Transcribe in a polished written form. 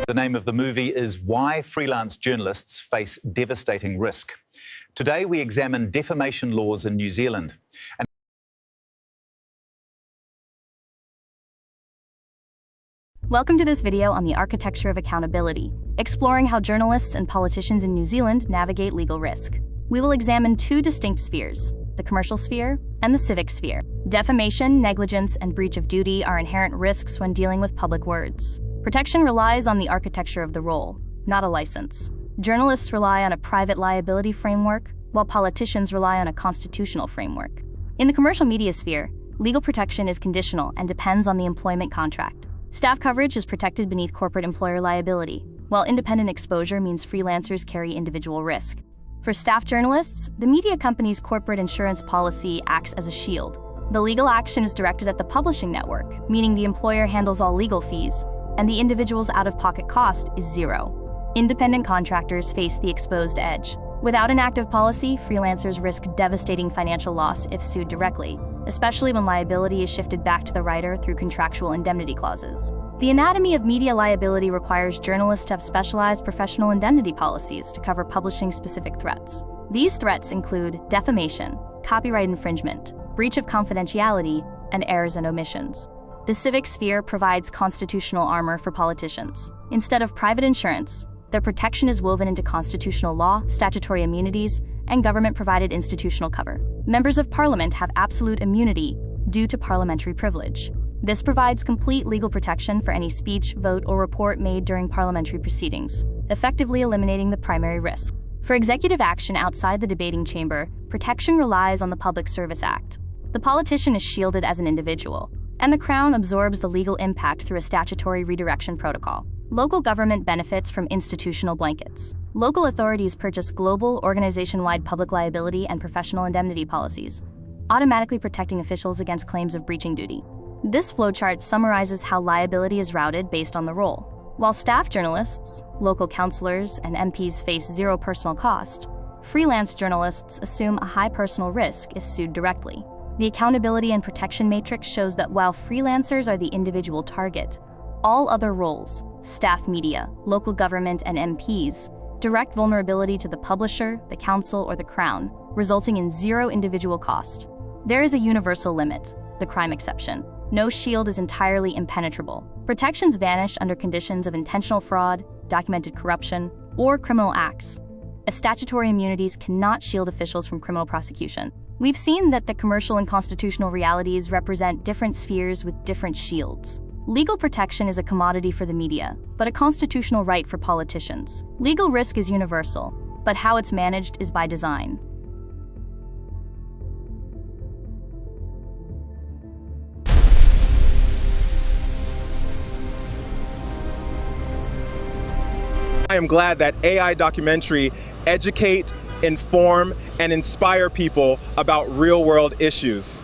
The name of the movie is Why Freelance Journalists Face Devastating Risk. Today we examine defamation laws in New Zealand. Welcome to this video on the architecture of accountability, exploring how journalists and politicians in New Zealand navigate legal risk. We will examine two distinct spheres, the commercial sphere and the civic sphere. Defamation, negligence, and breach of duty are inherent risks when dealing with public words. Protection relies on the architecture of the role, not a license. Journalists rely on a private liability framework, while politicians rely on a constitutional framework. In the commercial media sphere, legal protection is conditional and depends on the employment contract. Staff coverage is protected beneath corporate employer liability, while independent exposure means freelancers carry individual risk. For staff journalists, the media company's corporate insurance policy acts as a shield. The legal action is directed at the publishing network, meaning the employer handles all legal fees, and the individual's out-of-pocket cost is zero. Independent contractors face the exposed edge. Without an active policy, freelancers risk devastating financial loss if sued directly, especially when liability is shifted back to the writer through contractual indemnity clauses. The anatomy of media liability requires journalists to have specialized professional indemnity policies to cover publishing-specific threats. These threats include defamation, copyright infringement, breach of confidentiality, and errors and omissions. The civic sphere provides constitutional armor for politicians. Instead of private insurance, their protection is woven into constitutional law, statutory immunities, and government-provided institutional cover. Members of Parliament have absolute immunity due to Parliamentary Privilege. This provides complete legal protection for any speech, vote, or report made during parliamentary proceedings, effectively eliminating the primary risk. For executive action outside the debating chamber, protection relies on the Public Service Act. The politician is shielded as an individual, and the Crown absorbs the legal impact through a statutory redirection protocol. Local government benefits from institutional blankets. Local authorities purchase global, organization-wide public liability and professional indemnity policies, automatically protecting officials against claims of breaching duty. This flowchart summarizes how liability is routed based on the role. While staff journalists, local councillors, and MPs face zero personal cost, freelance journalists assume a high personal risk if sued directly. The accountability and protection matrix shows that while freelancers are the individual target, all other roles, staff media, local government, and MPs, direct vulnerability to the publisher, the council, or the Crown, resulting in zero individual cost. There is a universal limit, the crime exception. No shield is entirely impenetrable. Protections vanish under conditions of intentional fraud, documented corruption, or criminal acts. Statutory immunities cannot shield officials from criminal prosecution. We've seen that the commercial and constitutional realities represent different spheres with different shields. Legal protection is a commodity for the media, but a constitutional right for politicians. Legal risk is universal, but how it's managed is by design. I am glad that AI documentary educate, inform, and inspire people about real-world issues.